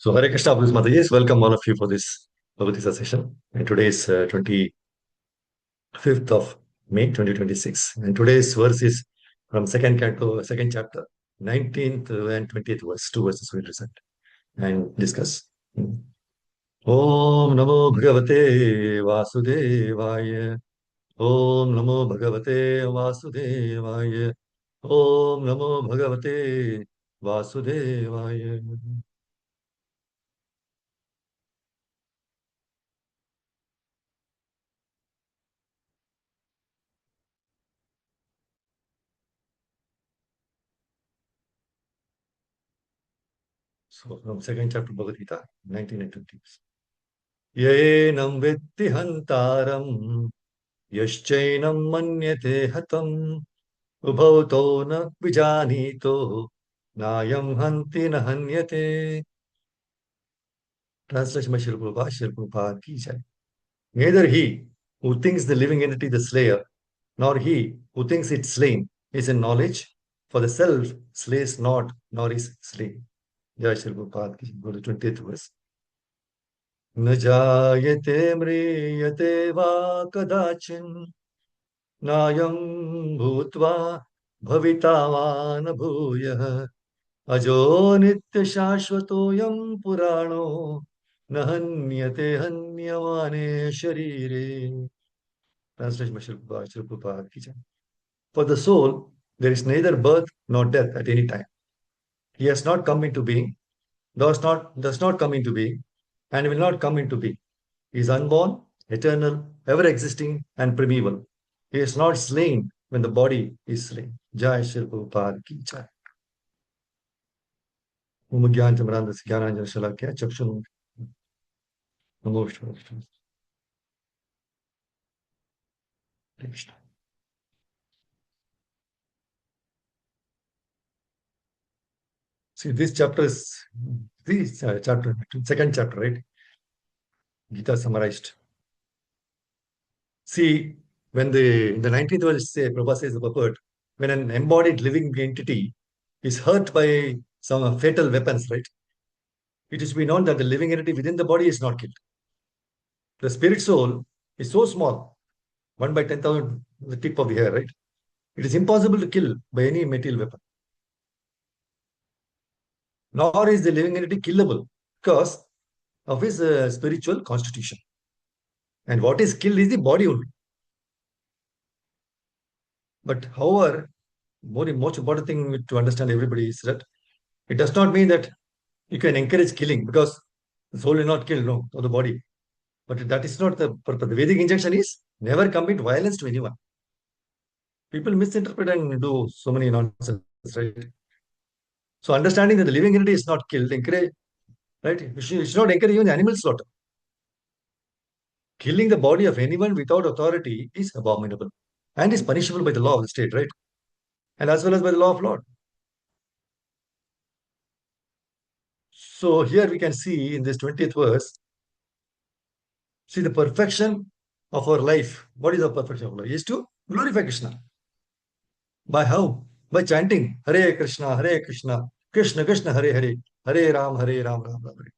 So, Hare Krishna, Abdul Mataji, welcome all of you for this Bhagavad Gita session. And today is 25th of May 2026. And today's verse is from second canto, second chapter, 19th and 20th verse. Two verses we'll recite and discuss. Om Namo Bhagavate Vasudevaya. Om Namo Bhagavate Vasudevaya. Om Namo Bhagavate Vasudevaya. So, from second chapter Bhagavad Gita, 19 and 20. येनं वेत्ति हन्तारम् यश्चैनं मन्यते हतम् उभौ तौ न विजानीतो नायं हन्ति न हन्यते. Translation by Srila Prabhupada ki jai. Neither he who thinks the living entity the slayer, nor he who thinks it slain is in knowledge, for the self slays not, nor is slain. Jai Srila Prabhupada ki jai. Go to 20th verse. न जायते म्रियते वा कदाचिन् नायं भूत्वा भविता वा न भूयः अजो नित्यशाश्वतोऽयं पुराणो न हन्यते हन्यमाने शरीरे. Translation by Srila Prabhupada ki jai. For the soul, there is neither birth nor death at any time. He has not come into being, does not come into being, and will not come into being. He is unborn, eternal, ever existing, and primeval. He is not slain when the body is slain. Jai Shri Prabhupada ki jai. Om Gyan Chamarandasya Gyananjana Shalakya Chakshun Namo Vishnu. Krishna. See, this chapter is this chapter, second chapter, right? Gita summarized. See, when in the 19th verse, Prabhupada says the purport, when an embodied living entity is hurt by some fatal weapons, right? It is to be known that the living entity within the body is not killed. The spirit soul is so small, 1 by 10,000, the tip of the hair, right? It is impossible to kill by any material weapon. Nor is the living entity killable because of his spiritual constitution. And what is killed is the body only. But however, most important thing to understand everybody is that it does not mean that you can encourage killing because the soul will not kill, no, or the body. But that is not the purpose. The Vedic injunction is never commit violence to anyone. People misinterpret and do so many nonsense, right? So understanding that the living entity is not killed, encourage, right? You should not encourage even animal slaughter. Killing the body of anyone without authority is abominable and is punishable by the law of the state, right? And as well as by the law of Lord. So here we can see in this 20th verse, see the perfection of our life. What is the perfection of life? Is to glorify Krishna. By how? By chanting Hare Krishna, Krishna Krishna, Hare Hare, Hare Ram, Ram Ram, Hare.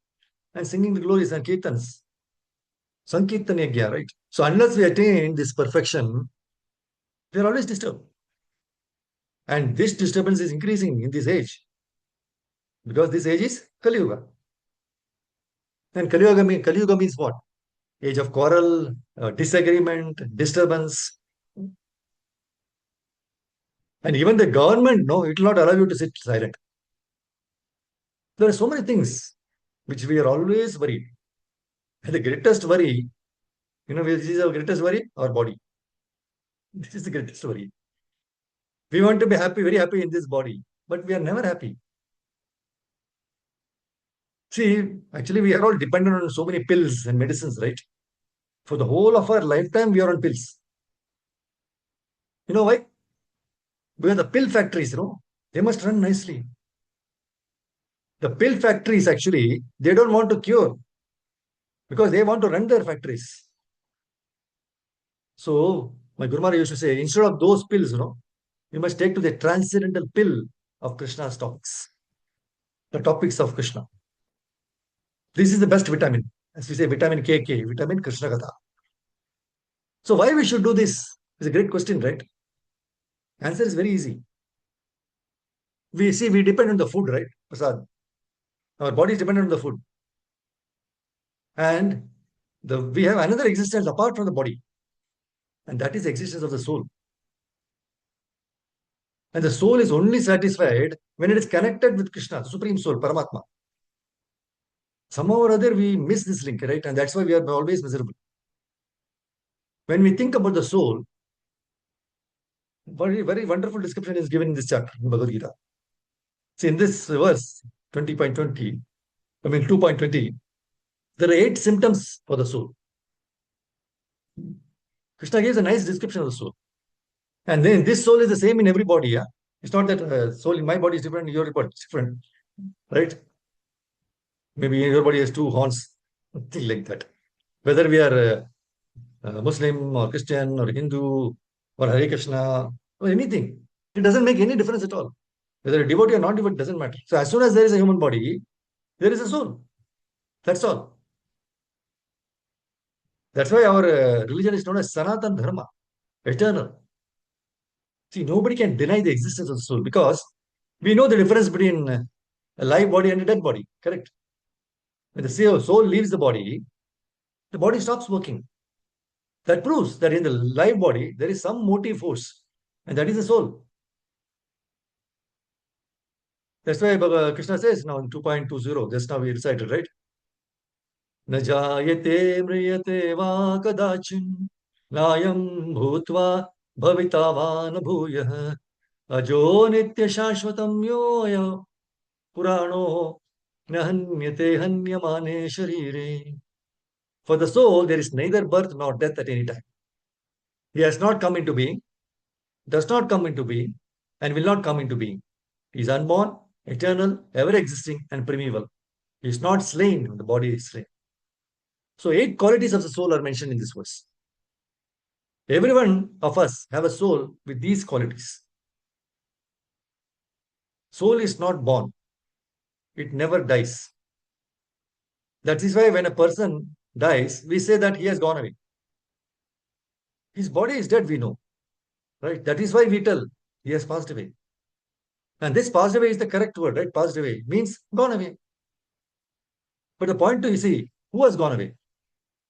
And singing the glories and kirtans. Sankirtan Yagya, right? So unless we attain this perfection, we are always disturbed. And this disturbance is increasing in this age. Because this age is Kali Yuga. And Kali Yuga means what? Age of quarrel, disagreement, disturbance. And even the government, no, it will not allow you to sit silent. There are so many things which we are always worried. And the greatest worry, this is our greatest worry? Our body. This is the greatest worry. We want to be happy, very happy in this body, but we are never happy. See, actually, we are all dependent on so many pills and medicines, right? For the whole of our lifetime, we are on pills. You know why? Because the pill factories, they must run nicely. The pill factories actually, they don't want to cure because they want to run their factories. So, my Guru Maharaj used to say, instead of those pills, you must take to the transcendental pill of Krishna's topics, the topics of Krishna. This is the best vitamin. As we say, vitamin KK, vitamin Krishna Katha. So why we should do this? It's a great question, right? Answer is very easy. We see we depend on the food, right? Prasad. Our body is dependent on the food. And we have another existence apart from the body. And that is the existence of the soul. And the soul is only satisfied when it is connected with Krishna, the Supreme Soul, Paramatma. Somehow or other, we miss this link, right? And that's why we are always miserable. When we think about the soul, very, very wonderful description is given in this chapter in Bhagavad Gita. See, in this verse 20.20, I mean 2.20, there are 8 symptoms for the soul. Krishna gives a nice description of the soul. And then this soul is the same in every body, yeah? It's not that soul in my body is different, in your body is different, right? Maybe your body has 2 horns, thing like that. Whether we are Muslim or Christian or Hindu or Hare Krishna or anything, it doesn't make any difference at all. Whether a devotee or not devotee doesn't matter. So as soon as there is a human body, there is a soul. That's all. That's why our religion is known as Sanatan Dharma, eternal. See, nobody can deny the existence of the soul because we know the difference between a live body and a dead body. Correct? When the soul leaves the body stops working. That proves that in the live body, there is some motive force, and that is the soul. That's why Krishna says now in 2.20, just now we recited, right? न जायते म्रियते वा कदाचिन् नायं भूत्वा भविता वा न भूयः अजो नित्यशाश्वतं योऽयं पुराणो न हन्यते हन्यमाने शरीरे. For the soul, there is neither birth nor death at any time. He has not come into being, does not come into being, and will not come into being. He is unborn, eternal, ever existing, and primeval. He is not slain when the body is slain. So, 8 qualities of the soul are mentioned in this verse. Every one of us have a soul with these qualities. Soul is not born. It never dies. That is why when a person dies, we say that he has gone away. His body is dead, we know. Right? That is why we tell he has passed away. And this passed away is the correct word, right? Passed away means gone away. But the point to see who has gone away.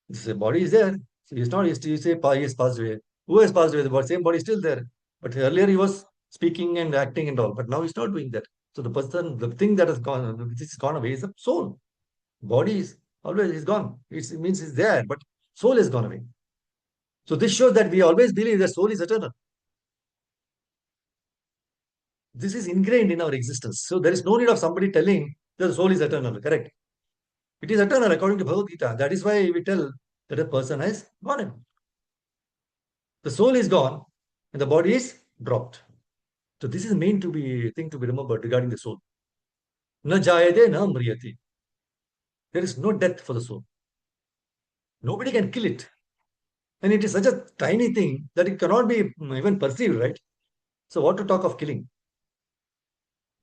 The body is there. So he's not, you say he has passed away. Who has passed away? The same body is still there. But earlier he was speaking and acting and all. But now he's not doing that. So the person, the thing that has gone, which is gone away is the soul. Body is always is gone. It means it's there, but soul is gone away. So this shows that we always believe that soul is eternal. This is ingrained in our existence. So there is no need of somebody telling that the soul is eternal, correct? It is eternal according to Bhagavad Gita. That is why we tell that a person has gone in. The soul is gone and the body is dropped. So this is the main thing to be remembered regarding the soul. Na jayate na mriyate. There is no death for the soul. Nobody can kill it. And it is such a tiny thing that it cannot be even perceived, right? So what to talk of killing?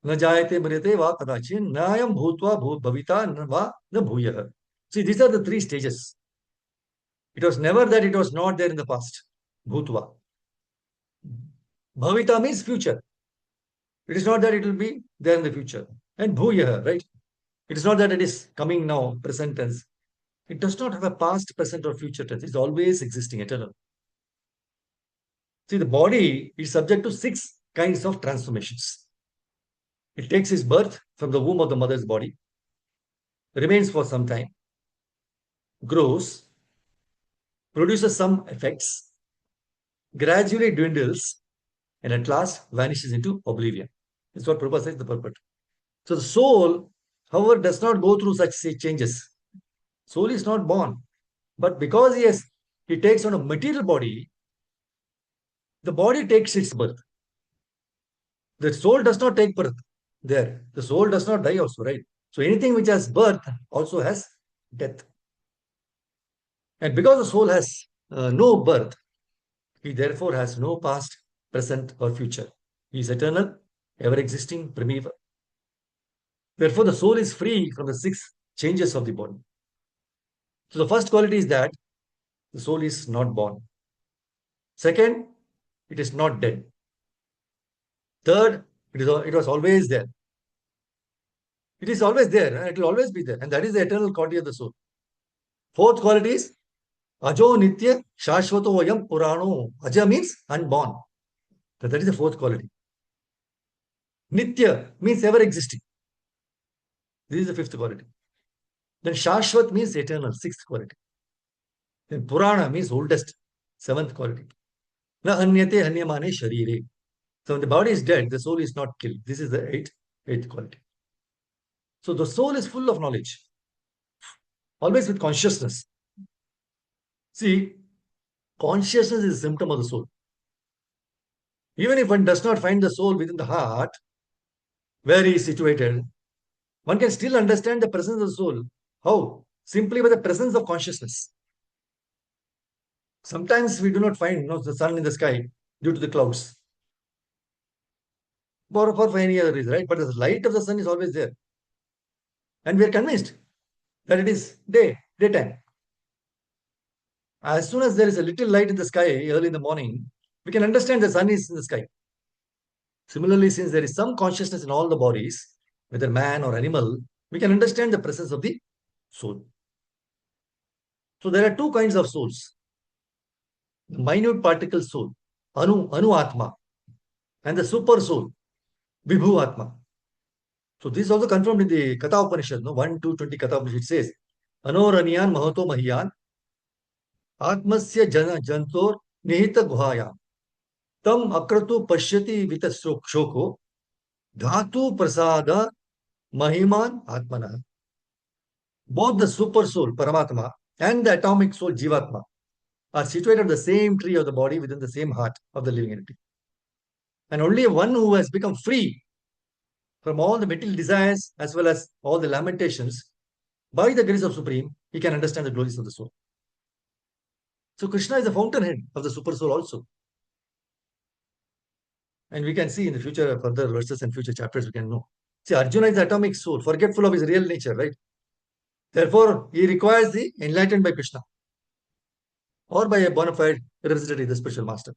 न जायते मृते वा कदाचिन नायम भूत्वा भविता न वा न भूयः. See, these are the 3 stages. It was never that it was not there in the past. Bhutva. Bhavita means future. It is not that it will be there in the future. And bhuyah, right? It is not that it is coming now, present tense. It does not have a past, present, or future tense. It's always existing, eternal. See, the body is subject to 6 kinds of transformations. It takes its birth from the womb of the mother's body, remains for some time, grows, produces some effects, gradually dwindles, and at last vanishes into oblivion. That's what Prabhupada says the purport. So the soul, however, does not go through such changes. Soul is not born. But because he takes on a material body, the body takes its birth. The soul does not take birth there. The soul does not die also, right? So anything which has birth also has death. And because the soul has no birth, he therefore has no past, present, or future. He is eternal, ever existing, primeval. Therefore, the soul is free from the 6 changes of the body. So the first quality is that the soul is not born. Second, it is not dead. Third, it was always there. It is always there and it will always be there. And that is the eternal quality of the soul. Fourth quality is Ajo Nitya Shashvato Vayam Purano. Aja means unborn. So that is the fourth quality. Nitya means ever existing. This is the fifth quality. Then Shashvat means eternal, sixth quality. Then Purana means oldest, seventh quality. Na Anyate Hanyamane Sharire. So when the body is dead, the soul is not killed. This is the eighth quality. So the soul is full of knowledge, always with consciousness. See, consciousness is a symptom of the soul. Even if one does not find the soul within the heart, where he is situated, one can still understand the presence of the soul. How? Simply by the presence of consciousness. Sometimes we do not find the sun in the sky due to the clouds. For any other reason, right? But the light of the sun is always there. And we are convinced that it is daytime. As soon as there is a little light in the sky early in the morning, we can understand the sun is in the sky. Similarly, since there is some consciousness in all the bodies, whether man or animal, we can understand the presence of the soul. So there are two kinds of souls. The minute particle soul, Anu Atma, and the super soul, Vibhu Atma. So this is also confirmed in the Katha Upanishad, 1, 2, 20 Katha Upanishad says, Anoraniyan Mahato Mahiyan, Atmasya Jantor Nihita Guhaya, Tam Akratu Pashyati Vita Shoko, Dhatu Prasada Mahiman Atmana. Both the super soul, Paramatma, and the atomic soul, Jivatma, are situated on the same tree of the body within the same heart of the living entity. And only one who has become free from all the material desires as well as all the lamentations, by the grace of Supreme, he can understand the glories of the soul. So Krishna is the fountainhead of the super soul also. And we can see in the future, further verses and future chapters, we can know. See, Arjuna is the atomic soul, forgetful of his real nature, right? Therefore, he requires the enlightened by Krishna or by a bona fide representative, the spiritual master.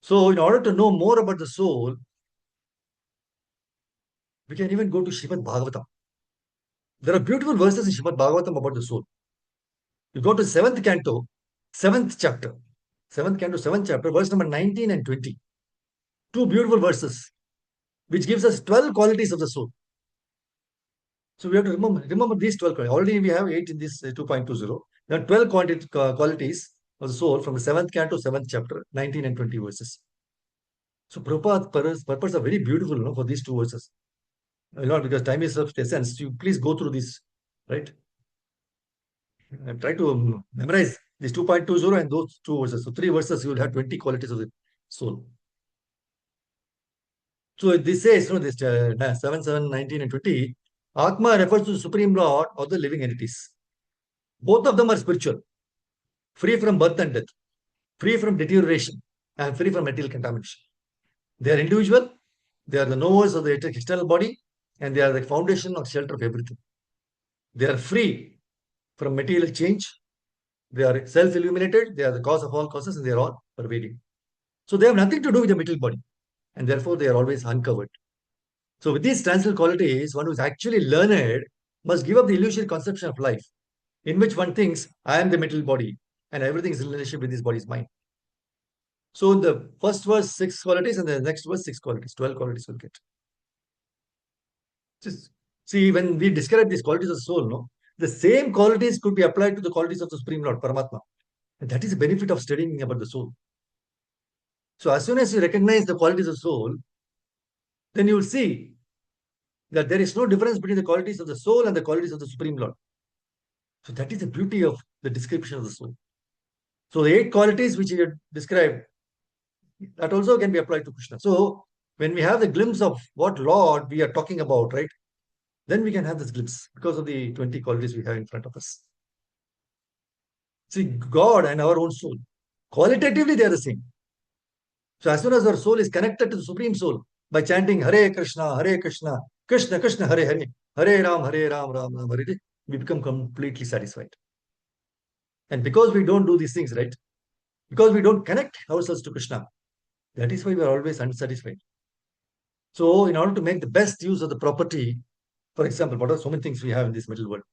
So, in order to know more about the soul, we can even go to Srimad Bhagavatam. There are beautiful verses in Srimad Bhagavatam about the soul. You go to 7th canto, 7th chapter. 7th canto, 7th chapter, verse number 19 and 20. Two beautiful verses, which gives us 12 qualities of the soul. So we have to remember these 12 qualities. Already we have 8 in this 2.20. There are 12 qualities of the soul from the 7th canto, 7th chapter, 19 and 20 verses. So Prabhupada's purpose are very beautiful for these two verses. Not because time is of essence. You please go through this, right? And try to memorize these 2.20 and those two verses. So 3 verses, you will have 20 qualities of the soul. So this says, this 7, 7, 19 and 20, Atma refers to the Supreme Lord or the living entities. Both of them are spiritual, free from birth and death, free from deterioration, and free from material contamination. They are individual, they are the knowers of the external body, and they are the foundation or shelter of everything. They are free from material change, they are self-illuminated, they are the cause of all causes, and they are all pervading. So they have nothing to do with the material body, and therefore they are always uncovered. So with these transcendental qualities, one who is actually learned must give up the illusory conception of life, in which one thinks, I am the material body, and everything is in relationship with this body's mind. So in the first verse, 6 qualities, and the next verse, 6 qualities, 12 qualities will get. Just see, when we describe these qualities of soul, the same qualities could be applied to the qualities of the Supreme Lord, Paramatma. And that is the benefit of studying about the soul. So as soon as you recognize the qualities of soul, then you will see that there is no difference between the qualities of the soul and the qualities of the Supreme Lord. So that is the beauty of the description of the soul. So the 8 qualities which he had described, that also can be applied to Krishna. So when we have the glimpse of what Lord we are talking about, right, then we can have this glimpse because of the 20 qualities we have in front of us. See, God and our own soul, qualitatively they are the same. So as soon as our soul is connected to the Supreme Soul by chanting Hare Krishna, Krishna Krishna, Hare Hare, Hare Ram, Ram Ram, Hare Hare, we become completely satisfied. And because we don't do these things, right? Because we don't connect ourselves to Krishna, that is why we are always unsatisfied. So, in order to make the best use of the property, for example, what are so many things we have in this middle world?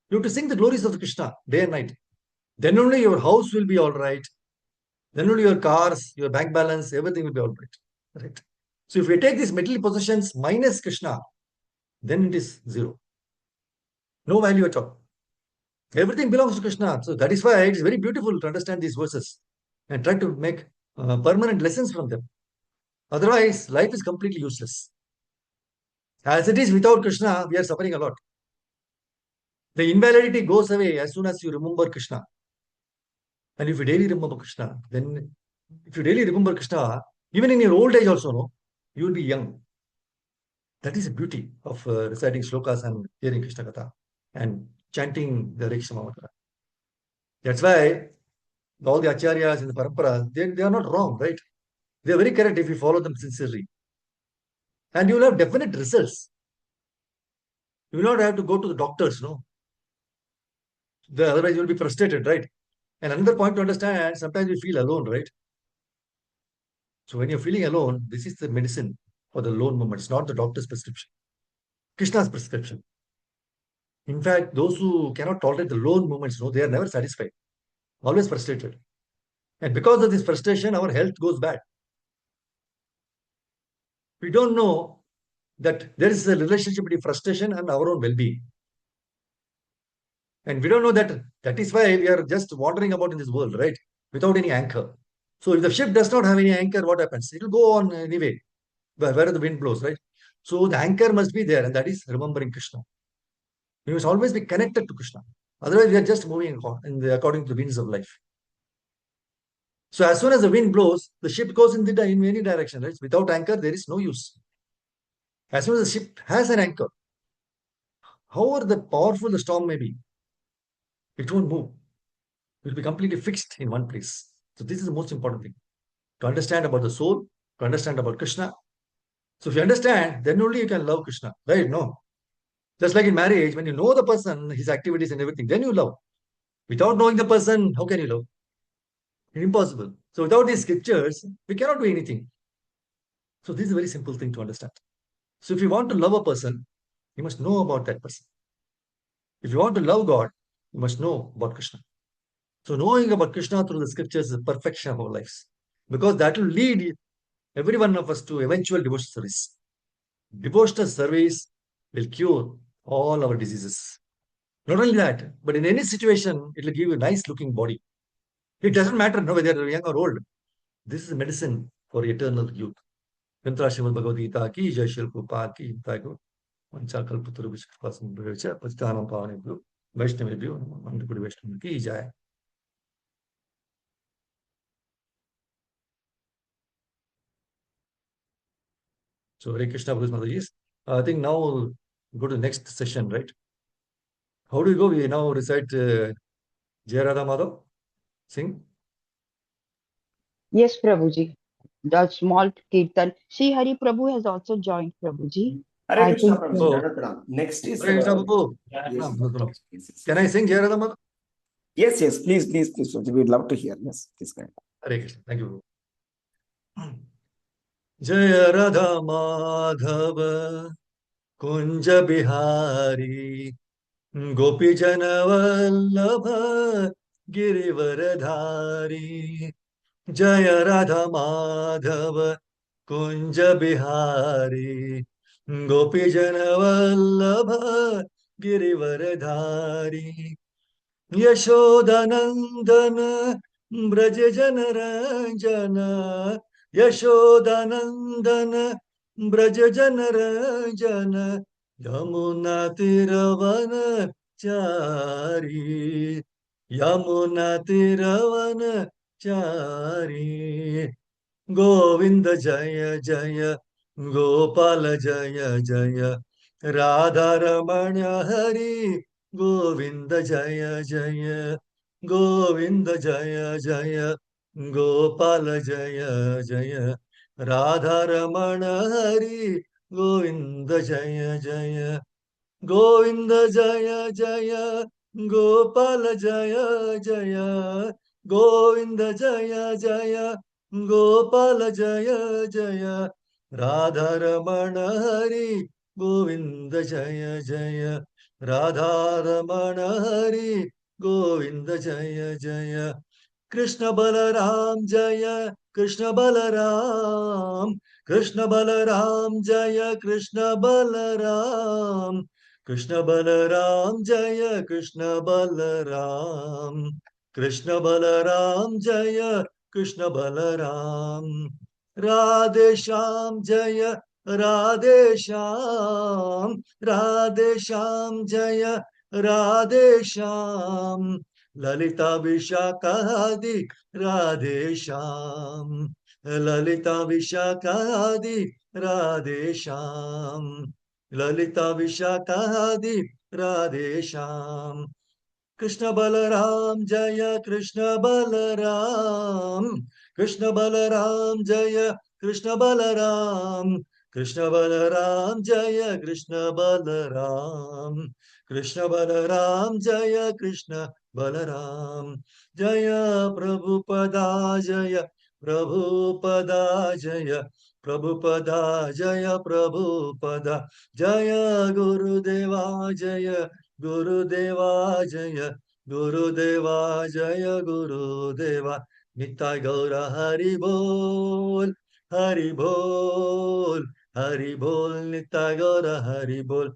You have to sing the glories of the Krishna day and night. Then only your house will be all right. Then only your cars, your bank balance, everything will be all right. Right. So if we take these material possessions minus Krishna, then it is zero. No value at all. Everything belongs to Krishna. So that is why it is very beautiful to understand these verses and try to make permanent lessons from them. Otherwise, life is completely useless. As it is without Krishna, we are suffering a lot. The invalidity goes away as soon as you remember Krishna. And if you daily remember Krishna, then if you daily remember Krishna, even in your old age also, no, you will be young. That is the beauty of reciting slokas and hearing Krishna Katha and chanting the Rekshama mantra. That's why all the acharyas in the parampara, they are not wrong, right? They are very correct if you follow them sincerely. And you will have definite results. You will not have to go to the doctors, no? Otherwise, you will be frustrated, right? And another point to understand, sometimes you feel alone, right? So when you're feeling alone, this is the medicine for the lone moments, not the doctor's prescription. Krishna's prescription. In fact, those who cannot tolerate the lone moments, no, they are never satisfied, always frustrated. And because of this frustration, our health goes bad. We don't know that there is a relationship between frustration and our own well-being. And we don't know that. That is why we are just wandering about in this world, right? Without any anchor. So if the ship does not have any anchor, what happens? It will go on anyway, where the wind blows, right? So the anchor must be there, and that is remembering Krishna. We must always be connected to Krishna. Otherwise, we are just moving according to the winds of life. So as soon as the wind blows, the ship goes in any direction, right? Without anchor, there is no use. As soon as the ship has an anchor, however the powerful the storm may be, it won't move. It will be completely fixed in one place. So this is the most important thing. To understand about the soul, to understand about Krishna. So if you understand, then only you can love Krishna, right? No. Just like in marriage, when you know the person, his activities and everything, then you love. Without knowing the person, how can you love? Impossible. So without these scriptures, we cannot do anything. So this is a very simple thing to understand. So if you want to love a person, you must know about that person. If you want to love God, you must know about Krishna. So knowing about Krishna through the scriptures is the perfection of our lives. Because that will lead every one of us to eventual devotional service. Devotional service will cure all our diseases. Not only that, but in any situation, it will give you a nice looking body. It doesn't matter no, whether you're young or old. This is medicine for eternal youth. Grantra Srimad Bhagavad Gita ki Jai Shri Prabhupada ki Jai Guru. Vanchakalpataru Vishwasamubhyo Pachithanam Pavanebhyo Vaishnavebhyo Nandakudi Vaishnav ki Jai. So Hare Krishna Bhagavad Mataji. I think now go to the next session, right? How do we go? We now recite Jai Radha Madhav, sing. Yes, Prabhuji. The small kirtan. See, Hari Prabhu has also joined, Prabhuji. Hare I Krishna, think. Prabhuji. Oh, Pranam. Next is Hare Krishna Prabhu. yes. Can I sing Jai Radha Madhav? Yes, yes, please, please, please, Prabhuji. We'd love to hear. Yes, please go ahead. Hare Krishna. Thank you. Jai Radha Madhav Kunja Bihari Gopi Jana Vallabha Girivaradhari Jaya Radha Madhava Kunja Bihari Gopi Jana Vallabha Girivaradhari Yashodanandana Braja Jana Ranjana Yashodanandana Braja Jana Ranjana Yamuna Tiravana Chari Yamuna Tiravana Chari Govinda Jaya Jaya Gopala Jaya Jaya Radharamanya Hari Govinda Jaya Jaya Govinda Jaya Jaya Gopala Jaya Jaya Radharamana Hari Govinda Jaya Jaya Govinda Jaya Jaya, Gopala Jaya Jaya, Govinda Jaya Jaya, Gopala Jaya Jaya, Radha Ramana Hari, Govinda Jaya Jaya, Radha Ramana Hari, Govinda Jaya Jaya, Krishna Balaram Jaya, Krishna Balaram, Krishna Balaram Jaya, Krishna Balaram, Krishna Balaram Jaya, Krishna Balaram, Krishna Balaram Jaya, Krishna Balaram, Radhe Shyam Jaya, Radhe Shyam, Radhe Shyam Jaya, Radhe Shyam, Lalita Vishakadi, Radhe Shyam, Lalita Vishakadi, Radhe Shyam, Lalita Vishakadi, Radhe Shyam, Krishna Balaram Jaya, Krishna Balaram, Krishna Balaram Jaya, Krishna Balaram, Krishna Balaram Jaya, Krishna Balaram, Krishna Balaram Jaya, Krishna Balaram, Jaya Prabhupada Jaya, Prabhupada Jaya, Prabhupada Jaya, Prabhupada Jaya, Gurudeva Jaya, Gurudeva Jaya, Gurudeva Jaya, Gurudeva, Nitai Gaura Hari Bol, Hari Bol, Hari Bol, Nitai Gaura Hari Bol,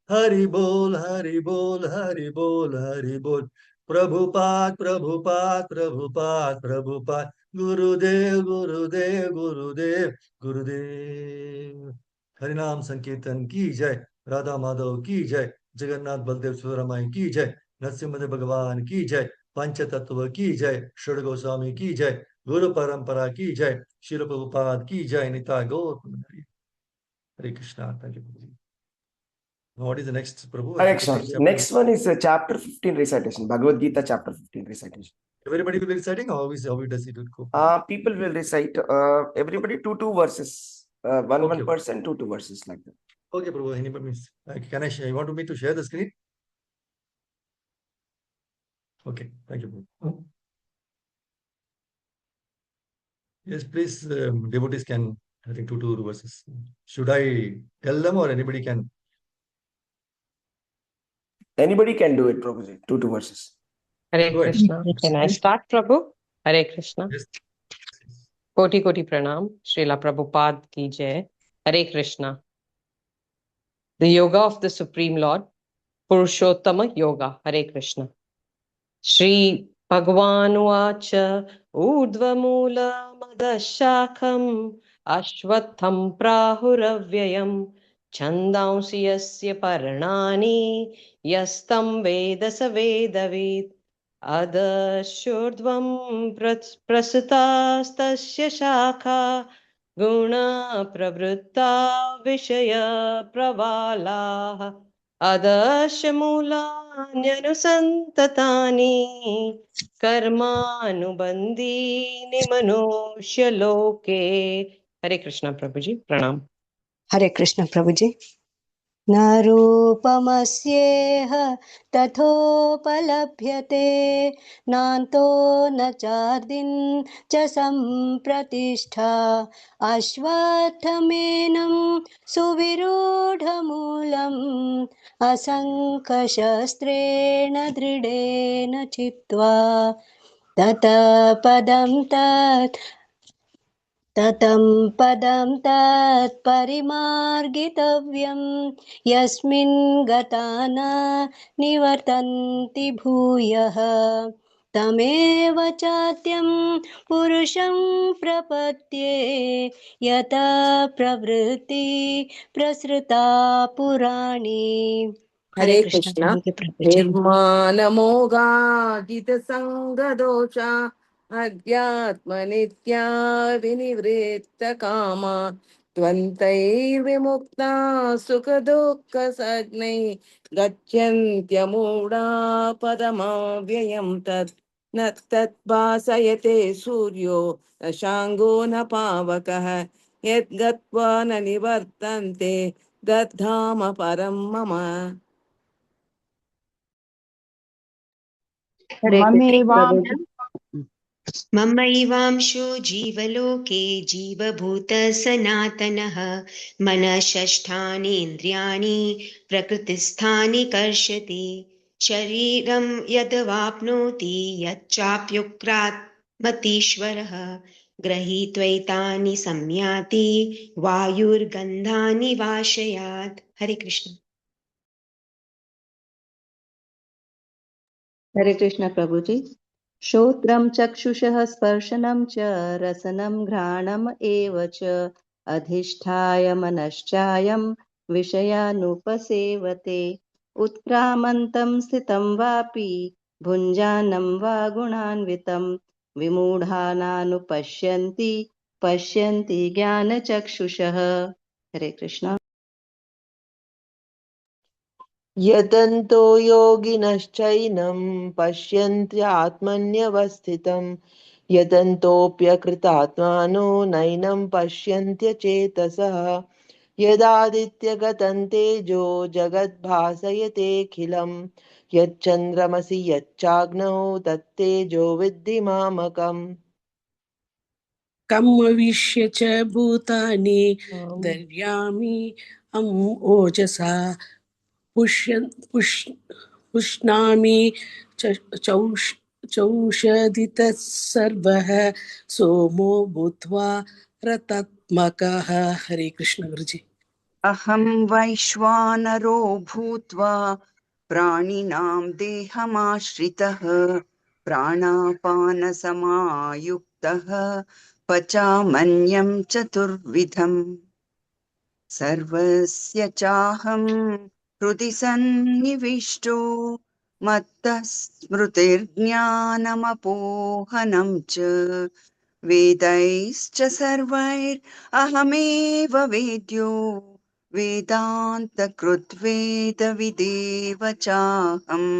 Hari Bol, Hari Bol, Hari Bol, Hari Bol, Prabhupada, Prabhupada, Prabhupada, Prabhupada, Gurudev, Gurudev, Gurudev, Gurudev. हरिनाम संकीर्तन की जय, राधा माधव की जय, जगन्नाथ बलदेव सुरमाई की जय, नरसिंह भगवान की जय, पंच तत्व की जय, षड गोस्वामी की जय, गुरु परंपरा की जय, शिल प्रभुपाद की जय, Nitai Gaur Hari Hare Krishna. Thank you Prabhu. What is the next, Prabhu? Hare If you could Krishna. take chapter. Next one is chapter 15 recitation, Bhagavad Gita chapter 15 recitation. Everybody will be reciting, or how does it go? People will recite everybody two verses, one Okay, person, two verses like that. okay, Prabhu. Anybody means, can I share? You want me to share the screen? Okay, thank you, Prabhu. Yes, please, devotees can, I think, two verses. Should I tell them or anybody can? Anybody can do it, Prabhuji. Two verses. Hare Go ahead. Krishna. Can I start, Prabhu? Hare Krishna. Yes. Koti Koti Pranam. Srila Prabhupada ki jai. Hare Krishna. The Yoga of the Supreme Lord. Purushottama Yoga. Hare Krishna. Shri Bhagavanuvacha Urdhvamula Madashakam Ashwatham Prahuravyayam Chandansi Yasya Parnani Yastam Veda Savedavid Adashurdvam Prasutastasya Shakha Guna Pravritta Vishaya Pravala अदशमूलान्यनुसन्ततानि कर्मानुबन्धीनि मनुष्यलोके हरे कृष्ण प्रभु जी प्रणाम हरे कृष्ण प्रभु जी। न रूपमस्येह तथोपलभ्यते नान्तो न चार्दिन् च सम्प्रतिष्ठा अश्वत्थमेनं सुविरूढमूलम् असङ्कशस्त्रेण दृढेन चित्वा ततः पदं तत् ततं पदं तत्परिमार्गितव्यं यस्मिन् गता न निवर्तन्ति भूयः तमेव चाद्यं पुरुषं प्रपद्ये यतः प्रवृत्ति प्रसृता पुराणी। हरे हरे कृष्ण। कृष्ण थैंक यू प्रभु जी। निर्मानमोगाजितसङ्गदोषा अध्यात्मनित्या विनिवृत्तकामा त्वन्तैर्विमुक्ता सुखदुःखसज्ञै गच्छन्त्यमूढा पदमव्ययं तत् न तद्भासयते सूर्यो न शाङ्गो न पावकः यद्गत्वा न निवर्तन्ते तद्धाम परं मम Hare Krishna, ममेवां Prabhuji. ममैवांशो जीवलोके जीवभूतः सनातनः मनःषष्ठानीन्द्रियाणि प्रकृतिस्थानि कर्षति शरीरं यद्वाप्नोति यच्चाप्युक्रात्मतीश्वरः गृहीत्वैतानि संयाति वायुर्गन्धानि वाशयात् हरे कृष्ण Hare Krishna, Prabhuji. श्रोत्रं चक्षुषः स्पर्शनं च रसनं घ्राणम् एव च अधिष्ठाय मनश्चायं विषयानुपसेवते उत्क्रामन्तं स्थितं वापि भुञ्जानं वा गुणान्वितं विमूढानानुपश्यन्ति पश्यन्ति ज्ञानचक्षुषः. हरे कृष्ण. यतन्तो योगिनश्चैनं पश्यन्त्यात्मन्यवस्थितं यतन्तोऽप्यकृतात्मानो नैनं पश्यन्त्यचेतसः यदादित्यगतं तेजो जगद्भासयतेऽखिलं यच्चन्द्रमसि यच्चाग्नौ तत्तेजो विद्धि मामकम् कमविश्य च भूतानि दर्यामि ओजसा पुष्यन् पुष्णामि चौषधितः सर्वः सोमो भूत्वा रतात्मकः. हरे कृष्ण गुरुजी. अहं वैश्वानरो भूत्वा प्राणिनां देहमाश्रितः प्राणापानसमायुक्तः पचामन्यं चतुर्विधम् सर्वस्य चाहं हृदि सन्निविष्टो मत्तः स्मृतिर्ज्ञानमपोहनं च वेदैश्च सर्वैरहमेव वेद्यो वेदान्तकृद्वेदविदेव चाहम्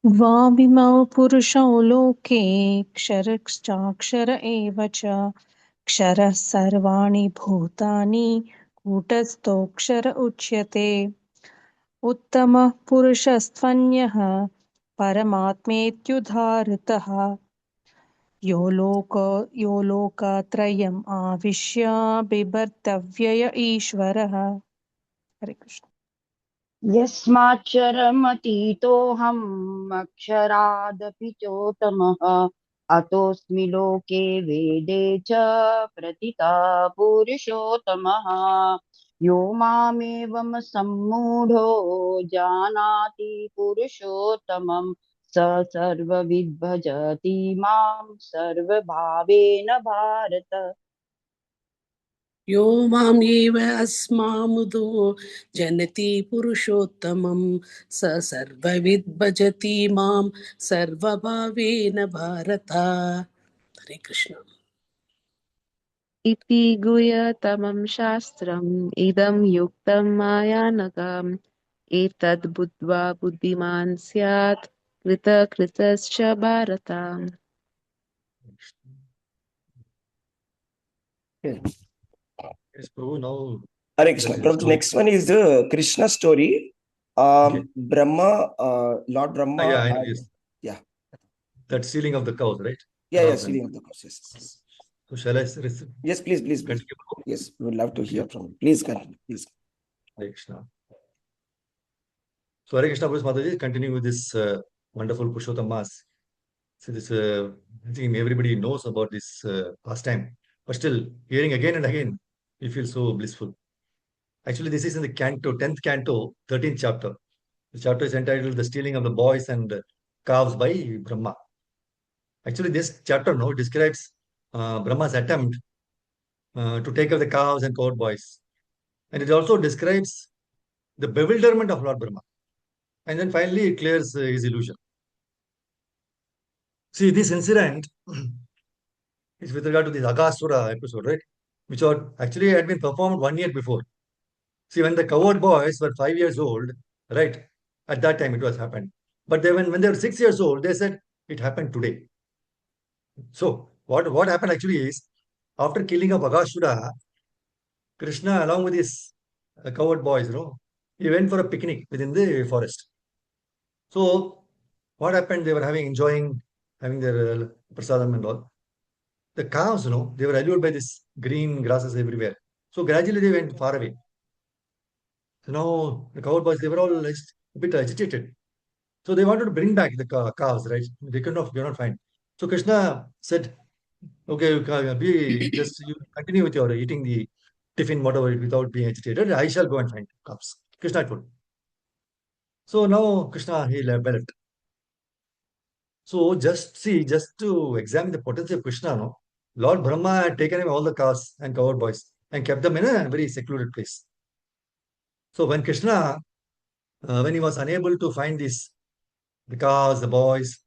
द्वाविमौ पुरुषौ लोके क्षरश्चाक्षर एव च क्षरः सर्वाणि भूतानि कूटस्थोऽक्षर उच्यते उत्तमः पुरुषस्त्वन्यः परमात्मेत्युदाहृतः यो लोकत्रयम् आविश्य बिभर्त्यव्यय ईश्वरः. हरे कृष्ण. यस्माच्चरमतीतोऽहम् अक्षरादपि चोत्तमः अतोऽस्मि लोके वेदे च प्रतिता पुरुषोत्तमः यो मामेवं सम्मूढो जानाति पुरुषोत्तमं स सर्वविद् भजति मां सर्वभावेन भारत. यो माम् एव अस्मामुदो जनति पुरुषोत्तमं स सर्वविद् भजति मां सर्वभावेन भारत. हरे कृष्ण. इति गुह्यतमं शास्त्रम् इदं युक्तं मायानघम् एतद् बुद्ध्वा बुद्धिमान् स्यात् कृतकृतश्च Bharat. Yes, Prabhu, now Hare there Krishna. is a Prabhuji, story. next one is the Krishna story. Okay. Brahma, Lord Brahma. Yeah, I know. Yes. Yeah. That stealing of the cows, right? Yeah, Cows stealing and of the cows. Yes, yes. so shall I Yes, please. continue? Yes, we would love to Okay. hear from you. Please continue. Please. Hare Krishna. So Hare Krishna, Prabhu Mataji, continuing with this wonderful Purushottam Mass. So this, I think everybody knows about this pastime, but still hearing again and again, we feel so blissful. Actually, this is in the canto, 10th canto, 13th chapter. The chapter is entitled The Stealing of the Boys and Calves by Brahma. Actually, this chapter now describes Brahma's attempt to take up the cows and coward boys. And it also describes the bewilderment of Lord Brahma. And then finally, it clears his illusion. See, this incident is with regard to this Agasura episode, right? Which actually had been performed 1 year before. See, when the coward boys were 5 years old, right? At that time it was happened. But when they were 6 years old, they said it happened today. So what happened actually is after killing of Agasura, Krishna, along with his coward boys, he went for a picnic within the forest. So what happened? They were having their prasadam and all. The cows, they were allured by this green grasses everywhere. So gradually they went far away. So now the cowboys, they were all a bit agitated. So they wanted to bring back the cows, right? They could not find. So Krishna said, okay, you continue with your eating the tiffin, whatever, without being agitated. I shall go and find cows. Krishna told. So now Krishna, he left. So just to examine the potency of Krishna, Lord Brahma had taken away all the cows and coward boys and kept them in a very secluded place. So when Krishna, when he was unable to find the cows, the boys,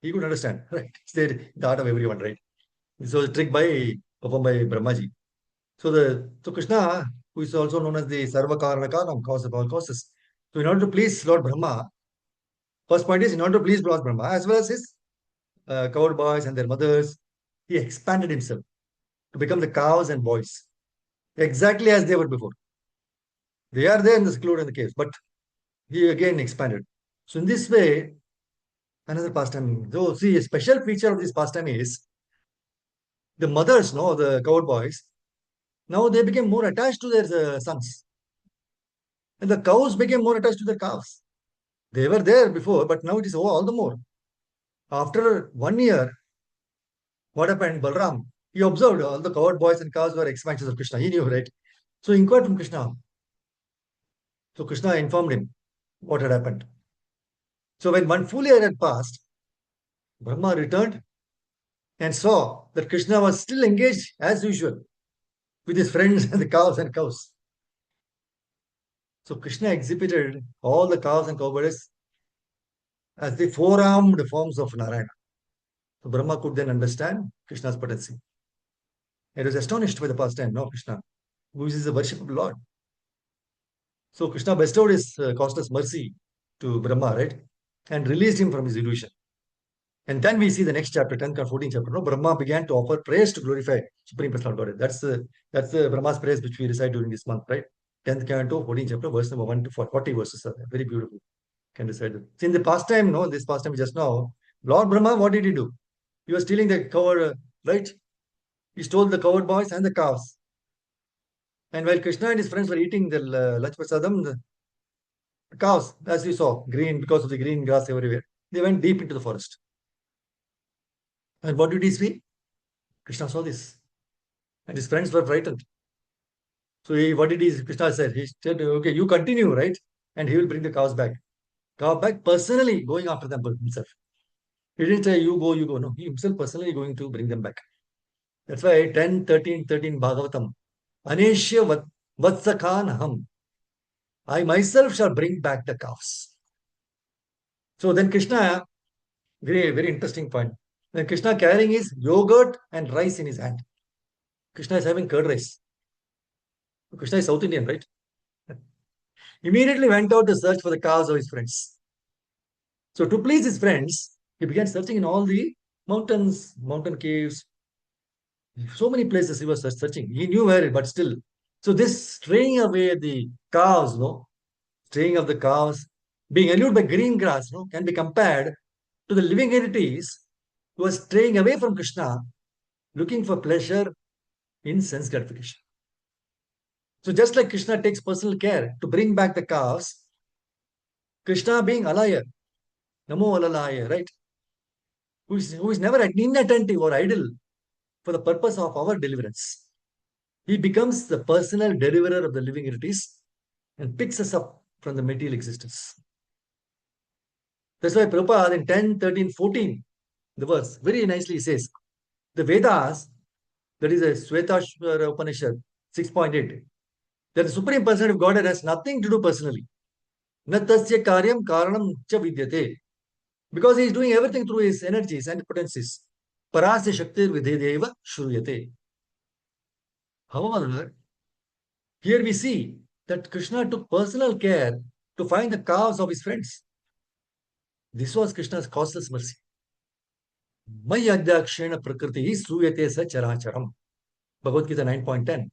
he could understand, right? It's the art of everyone, right? This was a trick performed by Brahmaji. So Krishna, who is also known as the Sarva Karana Karanam, cause of all causes. So in order to please Lord Brahma, first point is in order to please Lord Brahma, as well as his coward boys and their mothers, he expanded himself to become the cows and boys, exactly as they were before. They are there in the secluded in the caves, but he again expanded. So in this way, another pastime. So see, a special feature of this pastime is the mothers, the coward boys, now they became more attached to their sons. And the cows became more attached to their calves. They were there before, but now it is all the more. After 1 year, what happened? Balram, he observed all the coward boys and cows were expansions of Krishna. He knew, right? So he inquired from Krishna. So Krishna informed him what had happened. So when one full year had passed, Brahma returned and saw that Krishna was still engaged as usual with his friends and the cows and cows. So Krishna exhibited all the cows and cowboys as the four-armed forms of Narayana. So Brahma could then understand Krishna's potency. He was astonished by the pastime, Krishna, who is the worshipable Lord. So Krishna bestowed his costless mercy to Brahma, right? And released him from his illusion. And then we see the next chapter, 10th and 14th chapter. Brahma began to offer prayers to glorify Supreme Personal Godhead. That's the Brahma's prayers which we recite during this month, right? 10th canto, 14th chapter, verse number 1 to 40 verses are there. Very beautiful. Can recite it. See, in the pastime, this pastime just now, Lord Brahma, what did he do? He was stealing the cow, right? He stole the coward boys and the cows. And while Krishna and his friends were eating the lunch prasadam, the cows, as we saw, green, because of the green grass everywhere, they went deep into the forest. And what did he see? Krishna saw this. And his friends were frightened. So Krishna said? He said, okay, you continue, right? And he will bring the cows back. Cow back personally going after them himself. He didn't say, you go. No, he himself personally going to bring them back. That's why 10, 13, 13 Bhagavatam. Aneshya Vatsakhan Ham. I myself shall bring back the cows. So then Krishna, very interesting point. Then Krishna carrying his yogurt and rice in his hand. Krishna is having curd rice. Krishna is South Indian, right? Immediately went out to search for the cows of his friends. So to please his friends, he began searching in all the mountains, mountain caves, so many places he was searching. He knew where, but still. So this straying away the cows, straying of the cows, being allured by green grass, can be compared to the living entities who are straying away from Krishna, looking for pleasure in sense gratification. So just like Krishna takes personal care to bring back the cows, Krishna being alaya, namo alalaya, right? Who is never inattentive or idle for the purpose of our deliverance. He becomes the personal deliverer of the living entities and picks us up from the material existence. That's why Prabhupada in 10, 13, 14, the verse, very nicely says, the Vedas, that is a Svetashvara Upanishad, 6.8, that the Supreme Personality of Godhead has nothing to do personally. Natasya karyam karanam cha vidyate. Because he is doing everything through his energies and potencies. Parasya shaktir videdeva shruyate. However, here we see that Krishna took personal care to find the calves of his friends. This was Krishna's causeless mercy. Mayadakshena prakriti sruyate sa characharam. Bhagavad Gita 9.10.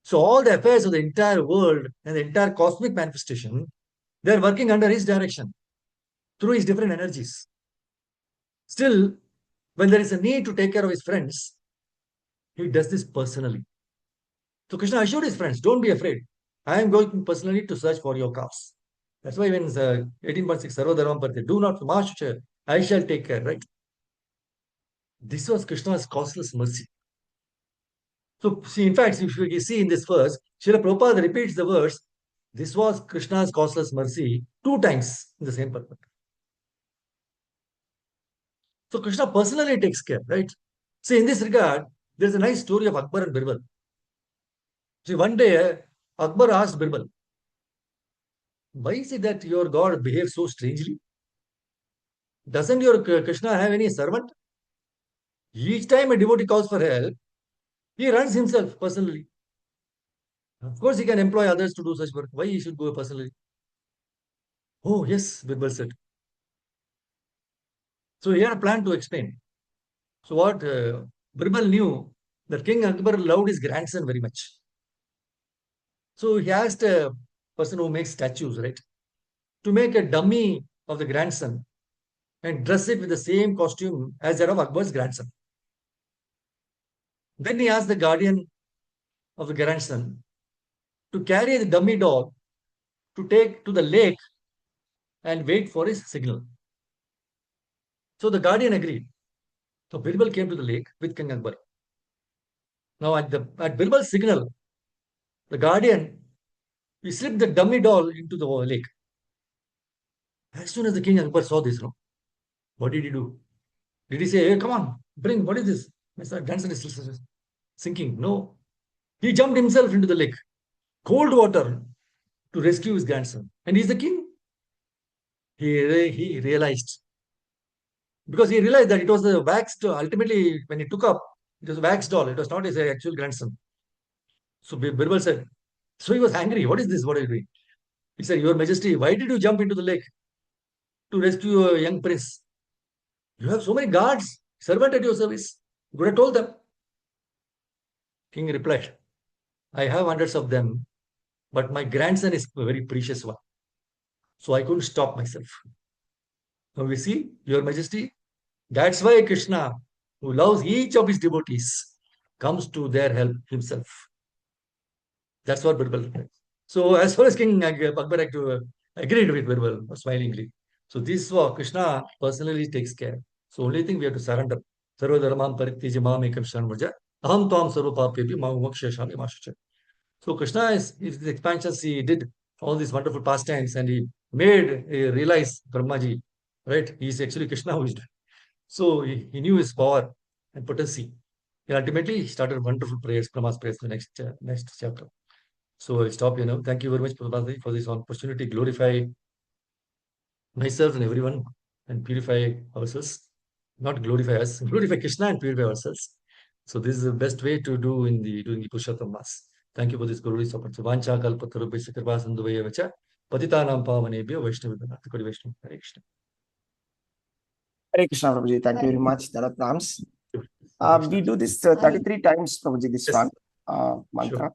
So all the affairs of the entire world and the entire cosmic manifestation, they are working under his direction. through his different energies. Still, when there is a need to take care of his friends, he does this personally. So Krishna assured his friends, don't be afraid. I am going personally to search for your cows. That's why when 18.6 Sarvadharmam Parthi, do not Mashucha, I shall take care, right? This was Krishna's causeless mercy. So, see, in fact, if you see in this verse, Srila Prabhupada repeats the verse, this was Krishna's causeless mercy 2 times in the same purport. So, Krishna personally takes care, right? See, in this regard, there's a nice story of Akbar and Birbal. See, one day, Akbar asked Birbal, why is it that your God behaves so strangely? Doesn't your Krishna have any servant? Each time a devotee calls for help, he runs himself personally. Of course, he can employ others to do such work. Why he should go personally? Oh, yes, Birbal said. So he had a plan to explain. So what Birbal knew that King Akbar loved his grandson very much. So he asked a person who makes statues, right, to make a dummy of the grandson and dress it with the same costume as that of Akbar's grandson. Then he asked the guardian of the grandson to carry the dummy dog to take to the lake and wait for his signal. So the guardian agreed. So Birbal came to the lake with King Akbar. Now at Birbal's signal, the guardian, he slipped the dummy doll into the lake. As soon as the King Akbar saw this, what did he do? Did he say, hey, come on, bring, what is this? My grandson is still sinking. No. He jumped himself into the lake, cold water, to rescue his grandson. And he's the king. He realized, because he realized that it was the waxed, ultimately, when he took up, it was a wax doll. It was not his actual grandson. So Birbal said, so he was angry. What is this? What are you doing? He said, Your Majesty, why did you jump into the lake to rescue a young prince? You have so many guards, servant at your service. You could have told them. King replied, I have hundreds of them, but my grandson is a very precious one. So I couldn't stop myself. Now we see, Your Majesty, that's why Krishna, who loves each of his devotees, comes to their help himself. That's what Birbal replied. So as far as King Akbar agreed with Birbal smilingly. So this is what Krishna personally takes care. So only thing we have to surrender. Sarva dharmam parityajya mam ekam sharanam vraja. Aham tvam sarva papyebhyo mam mokshayasami ma shucha. So Krishna is the expansions, he did all these wonderful pastimes and he made realize Brahmaji, right? He is actually Krishna who is doing. So he knew his power and potency. And ultimately, he started wonderful prayers, Brahma's prayers, the next chapter. So I'll stop, Thank you very much, Prabhupada, for this opportunity. Glorify myself and everyone and purify ourselves. Not glorify us, glorify Krishna and purify ourselves. So this is the best way to do in doing the Purushottam Mass. Thank you for this glorious opportunity. Vancha kalpatarubhya kripa sindhuvaya vacha patitanam pavanebhyo vaishnavibhyo Kodi Vaishnava. Hare Krishna. Hare Krishna, Prabhuji. Thank you very much. That prompts. We do this Hare 33 times, Prabhuji, this Yes. one mantra.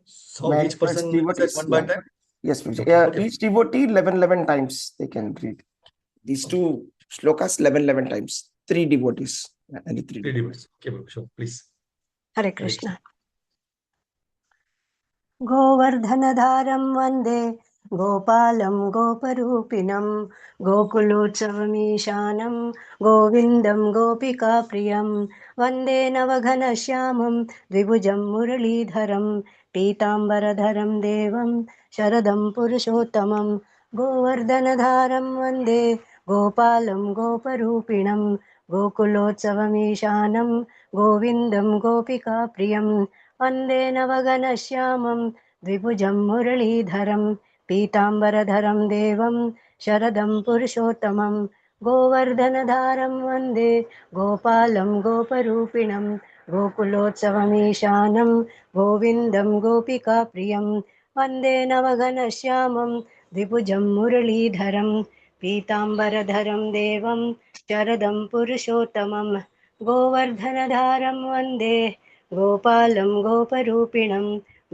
So May I each person request says devotees? one by Yeah. time? Yes, Prabhuji. Okay. Each devotee 11 times they can read. These two shlokas 11 times. 3 devotees. Any 3 Three devotees. devotees. Okay, sure, please. हरे कृष्ण गोवर्धनधारं वन्दे गोपालं गोपरूपिणं गोकुलोत्सवमीशानं गोविन्दं गोपिकाप्रियं वन्दे नवघनश्यामं द्विभुजं मुरलीधरं पीताम्बरधरं देवं शरदं पुरुषोत्तमं गोवर्धनधारं वन्दे गोपालं गोपरूपिणं गोकुलोत्सवमीशानं गोविन्दं गोपिकाप्रियं वन्दे नवघनश्यामं द्विभुजं मुरलीधरं पीताम्बरधरं देवं शरदं पुरुषोत्तमं गोवर्धनधारं वन्दे गोपालं गोपरूपिणं गोकुलोत्सवमीशानं गोविन्दं गोपिकाप्रियं वन्दे नवघनश्यामं द्विभुजं मुरलीधरं पीताम्बरधरं देवं शरदं पुरुषोत्तमं गोवर्धनधारं वन्दे गोपालं गोपरूपिणं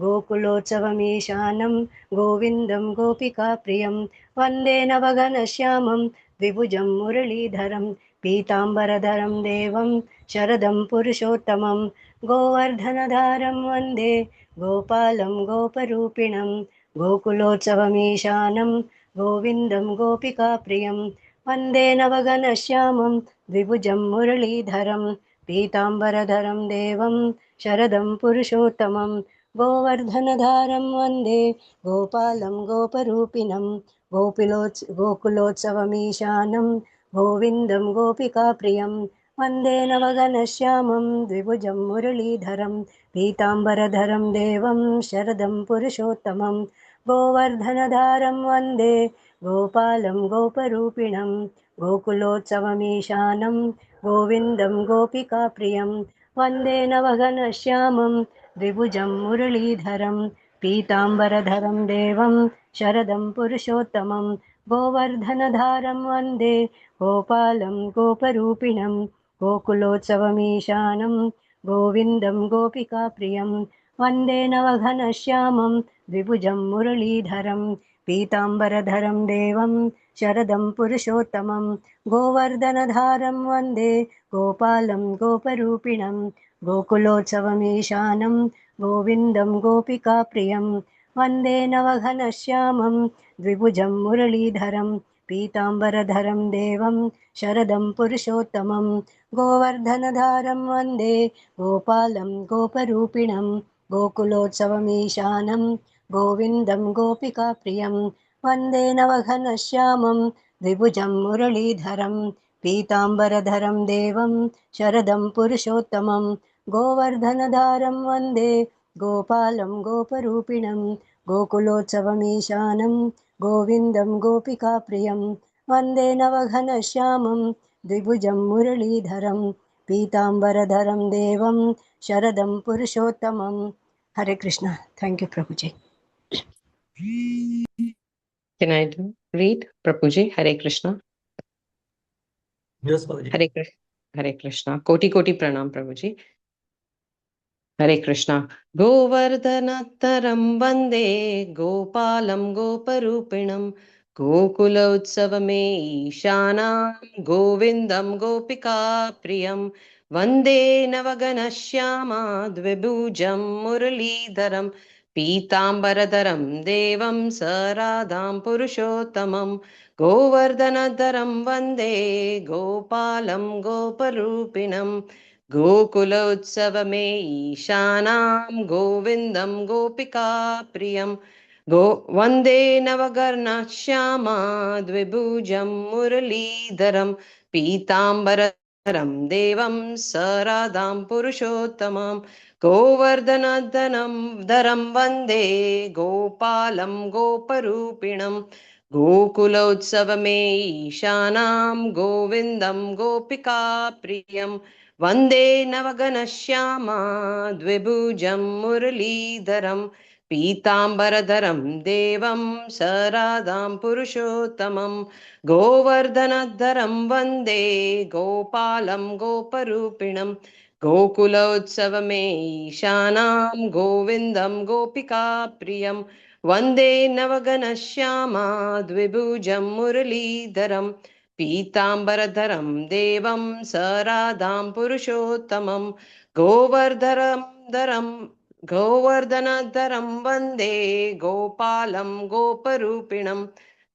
गोकुलोत्सवमीशानं गोविन्दं गोपिकाप्रियं वन्दे नवघनश्यामं द्विभुजं मुरलीधरं पीताम्बरधरं देवं शरदं पुरुषोत्तमं गोवर्धनधारं वन्दे गोपालं गोपरूपिणं गोकुलोत्सवमीशानं गोविन्दं गोपिकाप्रियं वन्दे नवघनश्यामं द्विभुजं मुरलीधरं पीताम्बरधरं देवं शरदं पुरुषोत्तमं गोवर्धनधारं वन्दे गोपालं गोपरूपिणं गोकुलोत्सवमीशानं गोविन्दं गोपिकाप्रियं वन्दे नवघनश्यामं द्विभुजं मुरलीधरं पीताम्बरधरं देवं शरदं पुरुषोत्तमं गोवर्धनधारं वन्दे गोपालं गोपरूपिणं गोकुलोत्सवमीशानं गोविन्दं गोपिकाप्रियं वन्दे नवघनश्यामं द्विभुजं मुरलीधरं पीताम्बरधरं देवं शरदं पुरुषोत्तमं गोवर्धनधारं वन्दे गोपालं गोपरूपिणं गोकुलोत्सवमीशानं गोविन्दं गोपिकाप्रियं वन्दे नवघनश्यामं द्विभुजं मुरलीधरं पीताम्बरधरं देवं शरदं पुरुषोत्तमं गोवर्धनधारं वन्दे गोपालं गोपरूपिणं गोकुलोत्सवमीशानं गोविन्दं गोपिकाप्रियं वन्दे नवघनश्यामं द्विभुजं मुरलीधरं पीताम्बरधरं देवं शरदं पुरुषोत्तमं गोवर्धनधारं वन्दे गोपालं गोपरूपिणं गोकुलोत्सवमीशानं गोविन्दं गोपिकाप्रियं वन्दे नवघनश्यामं द्विभुजं मुरलीधरं पीताम्बरधरं देवं शरदं पुरुषोत्तमं गोवर्धनधारं वन्दे गोपालं गोपरूपिणं गोकुलोत्सवमीशानं गोविन्दं गोपिकाप्रियं वन्दे नवघनश्यामं द्विभुजं मुरलीधरं पीताम्बरधरं देवं शरदं पुरुषोत्तमं हरे Krishna thank you Prabhuji Can I read Prabhuji? Hare Krishna. Yes, Mataji. Hare Krishna. Koti koti pranam Prabhuji. Hare Krishna. Govardhanattaram vande gopalam goparupinam gokula utsavame ishanam govindam gopika priyam vande navaganashyama dvibhujam muralidharam पीताम्बरधरं देवं सराधां पुरुषोत्तमं गोवर्धनधरं वन्दे गोपालं गोपरूपिणं गोकुलोत्सवमे ईशानां गोविन्दं गोपिकाप्रियं वन्दे नवगर्णश्यामा द्विभुजं मुरलीधरं पीताम्बरधरं देवं सराधां पुरुषोत्तमं गोवर्धनधरं वन्दे गोपालं गोपरूपिणं गोकुलोत्सवमे ईशानां गोविन्दं गोपिकाप्रियं वन्दे नवगणश्यामा द्विभुजं मुरलीधरं पीताम्बरधरं देवं सराधां पुरुषोत्तमं गोवर्धनधरं वन्दे गोपालं गोपरूपिणं गोकुलोत्सवमे ईशानां गोविन्दं गोपिकाप्रियं वन्दे नवगणश्यामा द्विभुजं मुरलीधरं पीताम्बरधरं देवं सराधां पुरुषोत्तमं गोवर्धनधरं वन्दे गोपालं गोपरूपिणं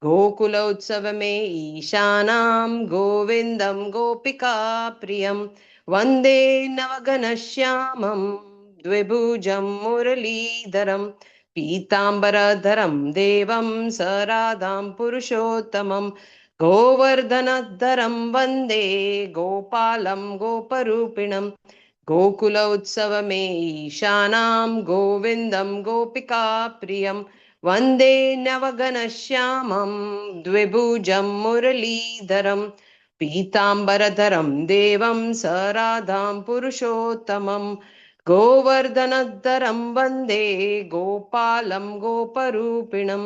गोकुलोत्सवमे ईशानां गोविन्दं गोपिकाप्रियं वन्दे नवगणश्यामं द्विभुजं मुरलीधरं पीताम्बरधरं देवं सराधां पुरुषोत्तमं गोवर्धनधरं वन्दे गोपालं गोपरूपिणं गोकुलोत्सवमे ईशानां गोविन्दं गोपिकाप्रियं वन्दे नवगणश्यामं द्विभुजं मुरलीधरं पीताम्बरधरं देवं सराधां पुरुषोत्तमं गोवर्धनधरं वन्दे गोपालं गोपरूपिणं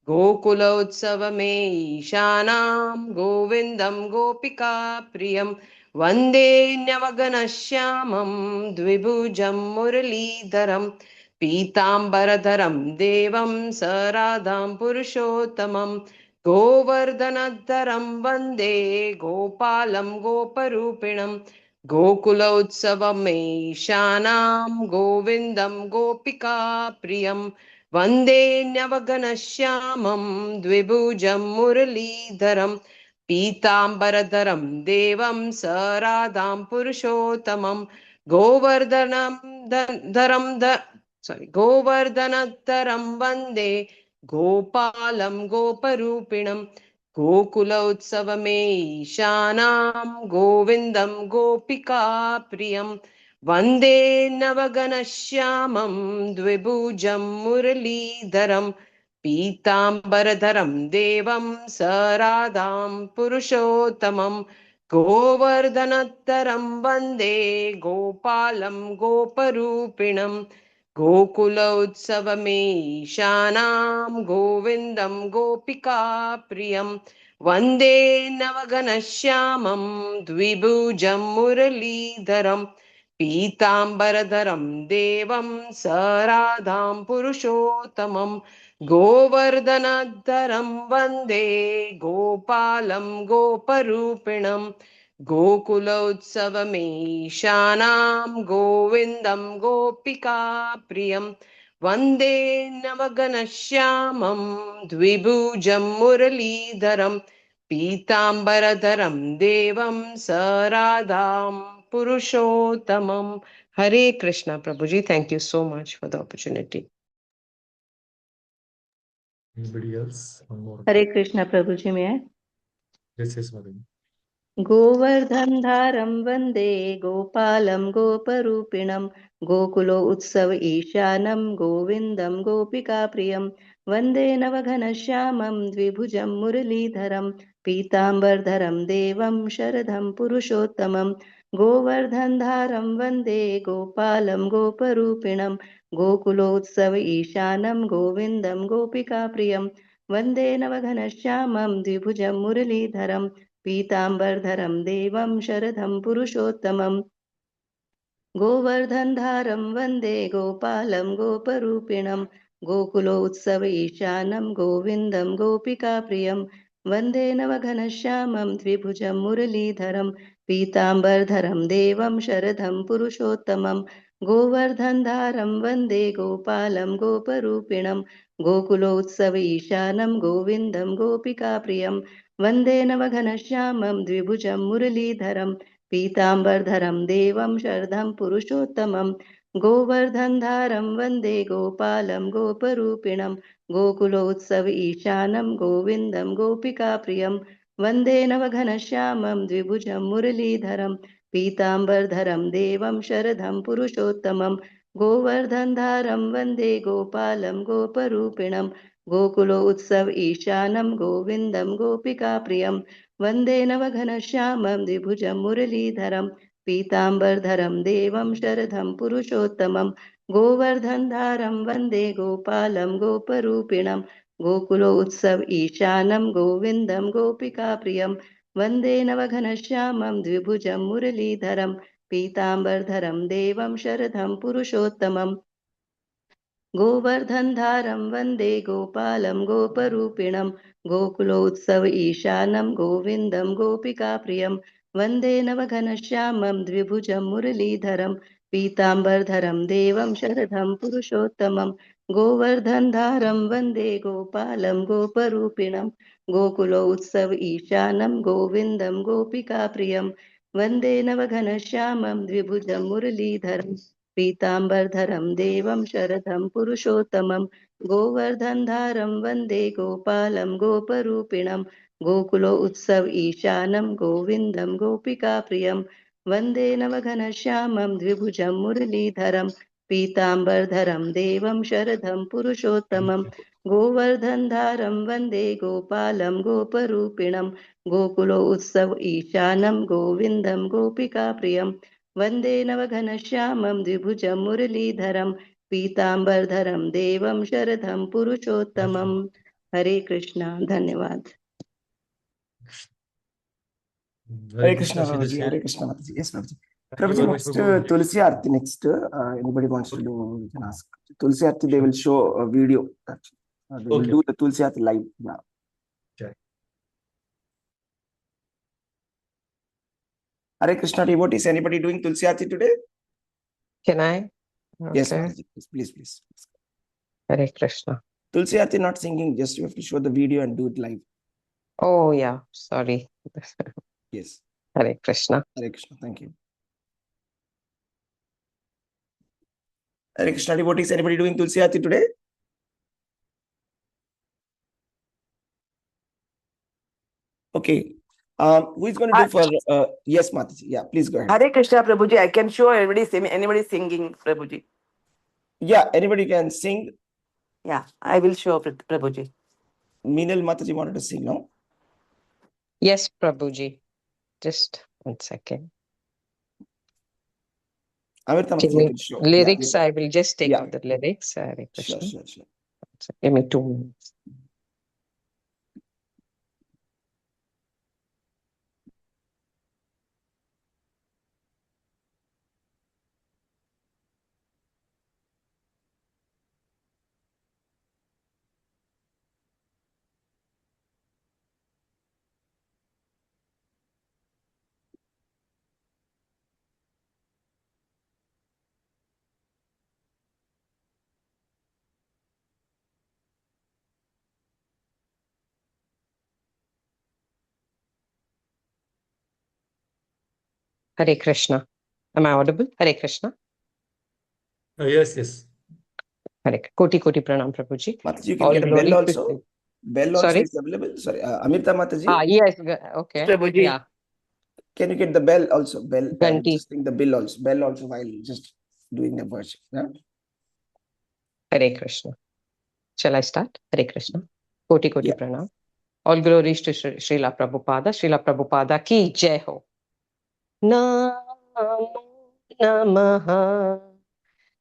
गोकुलोत्सवमे ईशानां गोविन्दं गोपिकाप्रियं वन्दे नवगणश्यामं द्विभुजं मुरलीधरं पीताम्बरधरं देवं स राधां पुरुषोत्तमं गोवर्धनधरं वन्दे गोपालं गोपरूपिणं गोकुलोत्सवमेशानां गोविन्दं गोपिकाप्रियं वन्दे नवघनश्यामं द्विभुजं मुरलीधरं पीताम्बरधरं देवं स राधां पुरुषोत्तमं गोवर्धनधरं वन्दे गोपालं गोपरूपिणं गोकुलोत्सवमेशानां गोविन्दं गोपिकाप्रियं वन्दे नवघनश्यामं द्विभुजं मुरलीधरं पीताम्बरधरं देवं स राधां पुरुषोत्तमं गोवर्धनधरं वन्दे गोपालं गोपरूपिणं गोकुलोत्सवमेशानां गोविन्दं गोपिकाप्रियं वन्दे नवघनश्यामं द्विभुजं मुरलीधरं पीताम्बरधरं देवं स राधां पुरुषोत्तमं गोवर्धनधरं वन्दे गोपालं गोपरूपिणं गोकुलोत्सवमेशानां गोविन्दं गोपिकाप्रियं वन्दे नवघनश्यामं द्विभुजं मुरलीधरं पीताम्बरधरं देवं स राधां पुरुषोत्तमं Hare Krishna Prabhuji, thank you so much for the opportunity. Anybody else? One more. Hare Krishna Prabhuji, may I? Yes, yes, madam. गोवर्धनधारं वन्दे गोपालं गोपरूपिणं गोकुलो उत्सव ईशानं गोविन्दं गोपिकाप्रियं वन्दे नवघनश्यामं द्विभुजं मुरलीधरं पीताम्बरधरं देवं शरदं पुरुषोत्तमं गोवर्धनधारं वन्दे गोपालं गोपरूपिणं गोकुलोत्सव ईशानं गोविन्दं गोपिकाप्रियं वन्दे नवघनश्यामं द्विभुजं मुरलीधरं पीताम्बरधरं देवं शरदं पुरुषोत्तमं गोवर्धनधारं वन्दे गोपालं गोपरूपिणं गोकुलोत्सव ईशानं गोविन्दं गोपिकाप्रियं वन्दे नवघनश्यामं द्विभुजं मुरलीधरं पीताम्बरधरं देवं शरदं पुरुषोत्तमं गोवर्धनधारं वन्दे गोपालं गोपरूपिणं गोकुलोत्सव ईशानं गोविन्दं गोपिकाप्रियं वन्दे नवघनश्यामं द्विभुजं मुरलीधरं पीताम्बरधरं देवं शरदं पुरुषोत्तमं गोवर्धनधारं वन्दे गोपालं गोपरूपिणं गोकुलोत्सव ईशानं गोविन्दं गोपिकाप्रियं वन्दे नवघनश्यामं द्विभुजं मुरलीधरं पीताम्बरधरं देवं शरदं पुरुषोत्तमं गोवर्धनधारं वन्दे गोपालं गोपरूपिणं गोकुलो उत्सव ईशानं गोविन्दं गोपिकाप्रियं वन्दे नवघनश्यामं द्विभुजं मुरलीधरं पीताम्बरधरं देवं शरदं पुरुषोत्तमं गोवर्धनधारं वन्दे गोपालं गोपरूपिणं गोकुलो उत्सव ईशानं गोविन्दं गोपिकाप्रियं वन्दे नवघनश्यामं द्विभुजं मुरलीधरं पीताम्बरधरं देवं शरदं पुरुषोत्तमं गोवर्धनधारं वन्दे गोपालं गोपरूपिणं गोकुलोत्सव ईशानं गोविन्दं गोपिकाप्रियं वन्दे नवघनश्यामं द्विभुजं मुरलीधरं पीताम्बरधरं देवं शरदं पुरुषोत्तमं गोवर्धनधारं वन्दे गोपालं गोपरूपिणं गोकुलो उत्सव ईशानं गोविन्दं गोपिकाप्रियं वन्दे नवघनश्यामं द्विभुजं मुरलीधरं पीताम्बरधरं देवं शरदं पुरुषोत्तमं गोवर्धनधारं वन्दे गोपालं गोपरूपिणं गोकुलो उत्सव ईशानं गोविन्दं गोपिकाप्रियं वन्दे नवघनश्यामं द्विभुजं मुरलीधरं पीताम्बरधरं देवं शरदं पुरुषोत्तमं गोवर्धनधारं वन्दे गोपालं गोपरूपिणं गोकुलो उत्सव ईशानं गोविन्दं गोपिकाप्रियं वन्दे नवघनश्यामं द्विभुजं मुरलीधरं पीताम्बरधरं देवं शरदं पुरुषोत्तमं हरे कृष्ण धन्यवाद Hare Krishna, Prabhuji. Hare Krishna, Mataji. Yes, Prabhuji. Prabhuji, next Tulsi Aarti next. Anybody wants to do, you can ask. Tulsi Aarti, they will show a video. Actually. They will do the Tulsi Aarti live. Yeah. Okay. Hare Krishna devotees, anybody doing Tulsi Aarti today? Can I? Yes, Okay. Mataji, please. Hare Krishna. Tulsi Aarti not singing, just you have to show the video and do it live. Oh, yeah. Sorry. Yes. Hare Krishna. Hare Krishna, thank you. Hare Krishna devotees, anybody doing Tulsi Aarti today? Okay. Who is going to do for? Yes, Mataji. Yeah, please go ahead. Hare Krishna, Prabhuji. I can show anybody singing, Prabhuji. Yeah, anybody can sing. Yeah, I will show Prabhuji. Meenal Mataji wanted to sing, no? Yes, Prabhuji. Just 1 second. Amrita Give Mataji me can show. lyrics. Yeah. I will just take out the lyrics. Hare Krishna. Sure. Give me 2 minutes. Hare Krishna. Am I audible? Hare Krishna. Yes. Hare Koti Pranam, Prabhuji. Mataji, you can All get glory bell to- also. Bell also Sorry? is available. Sorry, Amrita Mataji. Yes. Okay. Prabhuji. Yeah. Can you get the bell also? Bell. Ganti. Just the bell also. Bell also while just doing the verse. Yeah? Hare Krishna. Shall I start? Hare Krishna. Koti Yeah. Pranam. All glories to Srila Prabhupada. Srila Prabhupada ki jai ho. Namo Namaha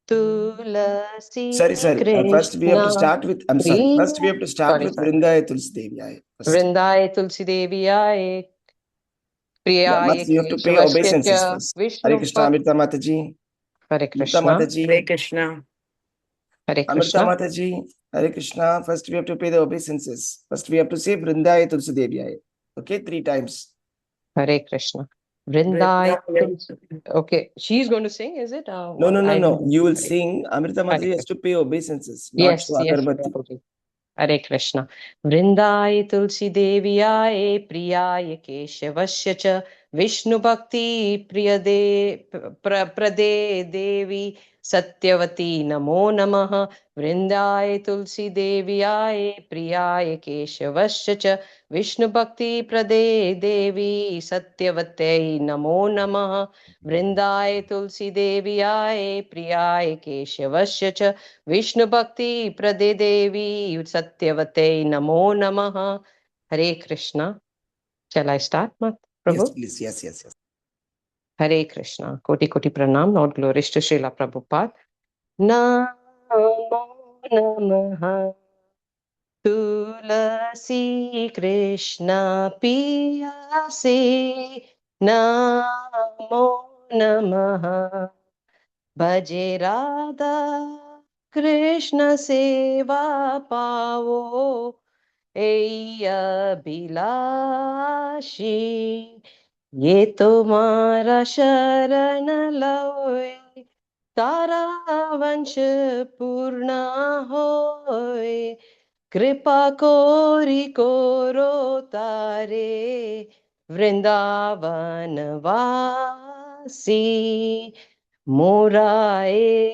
Tulasi Sorry. First we have to start with. I'm sorry. First we have to start with Vrindaya Tulsi Devi. Vrindaya Tulsi Devi Aaye. Priyaye You have to pay obeisances first. Hare Krishna, Amrita Mataji. Hare Krishna. Mataji. Hare Krishna. Hare Amrita Krishna. Mataji. Hare Krishna. First we have to pay the obeisances. First we have to say Vrindaya Tulsi Devi. Okay, 3 times. Hare Krishna. Vrindaya Tulsi. Okay, she's going to sing, is it? No. You will sing. Amrita Mataji has to pay obeisances, not Yes, Agarbatti. Prabhuji. Hare Krishna. Vrindaya Tulsi Deviyaye Priyaye Keshavasya cha Vishnu Bhakti Prade Devi Satyavati Namo Namaha. Vrindaya Tulsi Deviyaye Priyaye Keshavasya cha Vishnu Bhakti Prade Devi Satyavate Namo Namaha. Vrindaya Tulsi Deviyaye Priyaye Keshavasya cha Vishnu Bhakti Prade Devi Satyavate Namo Namaha. Hare Krishna. Shall I start, Prabhu? Yes, please. Yes. Hare Krishna. Koti Pranam. Lord glories to Srila Prabhupada. Namo Namaha Tulasi Krishna Piyase Namo Namaha Bhaje Radha Krishna Seva Pavo Eya Bilashi Ye Tumara Sharan Loy Tara Vansh Purna Hoy Kripa Kori Koro Tare Vrindavan Vasi Moraeya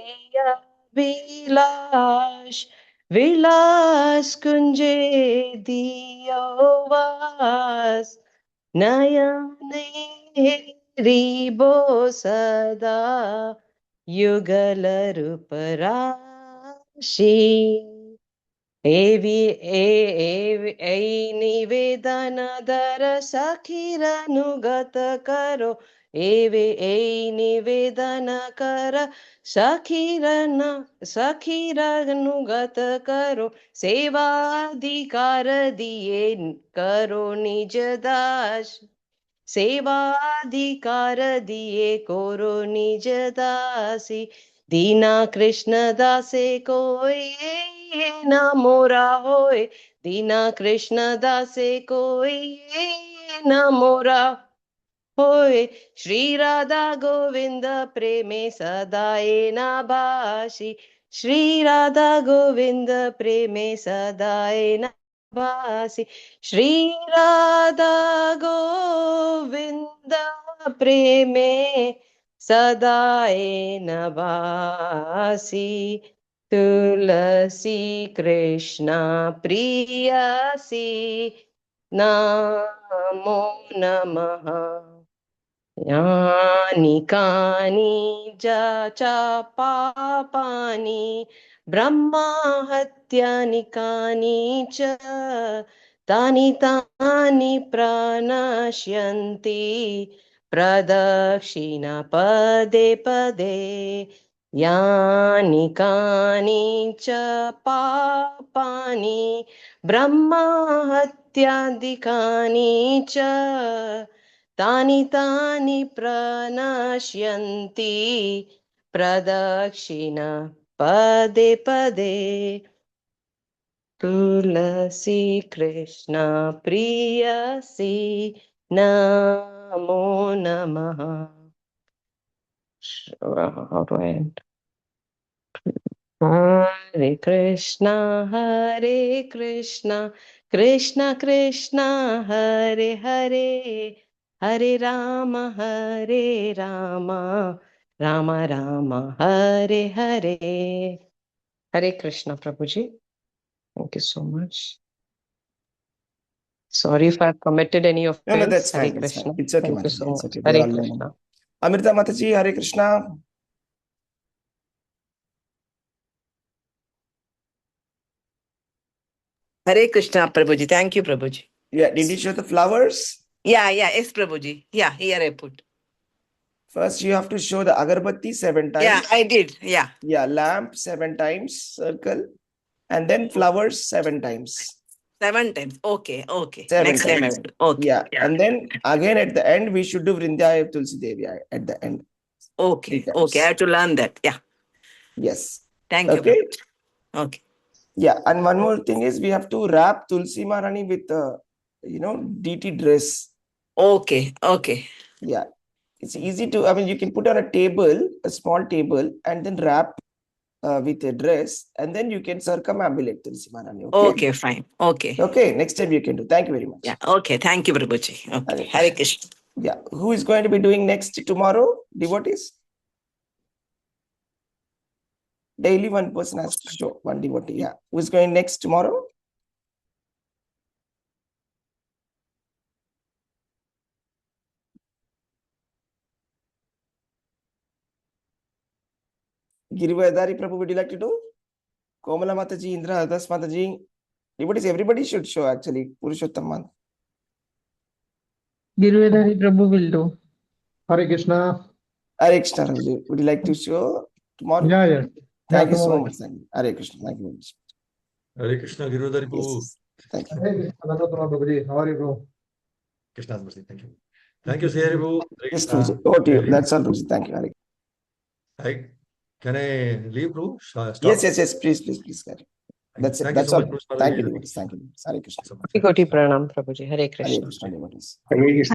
Vilas Kunje Diyovas Nayane Ribo Sada Yugala Ruparashi ei nivedana dara sakhiranugat karo ei nivedana kara sakhiranugat karo सेवाधिकार दिए करो निज दास सेवाधिकार दिए कोरो निज दासी दीना कृष्ण दासे कोई न मोरा होए दीना कृष्ण दासे कोई न मोरा होय श्री राधा गोविंद प्रेमे सदाए ना भाषी श्री राधा गोविंद प्रेमे सदाए ना भासी श्री राधा गोविंद प्रेमे सदाए न भासी तुलसी कृष्णा प्रियसी नमो नमः यानि कानि च पापानि ब्रह्मा हत्यानि कानि च तानि प्रणश्यन्ति प्रदक्षिण पदे पदे यानि कानि च पापानि ब्रह्मा हत्यादिकानि च तानि प्रणश्यन्ति प्रदक्षिण पदे पदे तुलसी कृष्ण प्रियसी नमो नमः how do I end? Hare Krishna Krishna Krishna Hare Hare Hare Rama Rama Rama Hare Hare Hare Krishna Prabhuji. Thank you so much. Sorry if I've committed any offense. No, that's Hare fine. That's Krishna. fine. It's okay, Thank you so Mataji. It's much. okay. We're Hare all learning. Krishna. Amrita Mataji, Hare Krishna. Hare Krishna, Prabhuji. Thank you, Prabhuji. Yeah, did you show the flowers? Yeah, yes, Prabhuji. Yeah, here I put. First, you have to show the agarbatti 7 times. Yeah, I did. Yeah. Yeah, lamp 7 times, circle, and then flowers 7 times. 7 times. Okay. 7 Next time I times. will do. Okay. Yeah, and then again at the end, we should do Vrindaya Tulsi Devi at the end. Okay. 3 times. I have to learn that. Yeah. Yes. Thank you. Okay. Prabhuji. Okay. Yeah, and one more thing is we have to wrap Tulsi Maharani with DT dress. Okay. Yeah, it's easy to, I mean, you can put on a table, a small table, and then wrap with a dress, and then you can circumambulate Tulsi Maharani. Okay, fine. Okay. Okay, next time you can do. Thank you very much. Yeah. Okay. Thank you, Prabhuji. Okay. Hare Krishna. Yeah, who is going to be doing next tomorrow? Devotees? Daily one person has to show one devotee. Yeah, who is going next tomorrow? Girivadari Prabhu, would you like to do? Komala Mataji, Indra Adas Mataji. Devotees, everybody should show actually. Purushottam. Girvedhari Prabhu will do. Hare Krishna. Hare Krishna, would you like to show tomorrow? Yeah. Thank you so tomorrow. much. Hare Krishna. Thank you very much. Hare Krishna, Girudhari Prabhu. Yes. Thank you. Hare Krishna, Prabhuji. How are you, bro? Krishna's mercy. Thank you. Thank you, Sri Prabhu. Hare Yes, Krishna. Prabhuji. Over to you. That's all, Prabhuji. Thank you. Hare. Can I leave, Prabhu? Stop? Yes. Please. That's it. Thank That's you so all. much, Prabhu. Thank you, devotees. Thank you. Hare Krishna. Koti Pranam Prabhuji. Hare Hare Krishna. Krishna, devotees. Hare Krishna.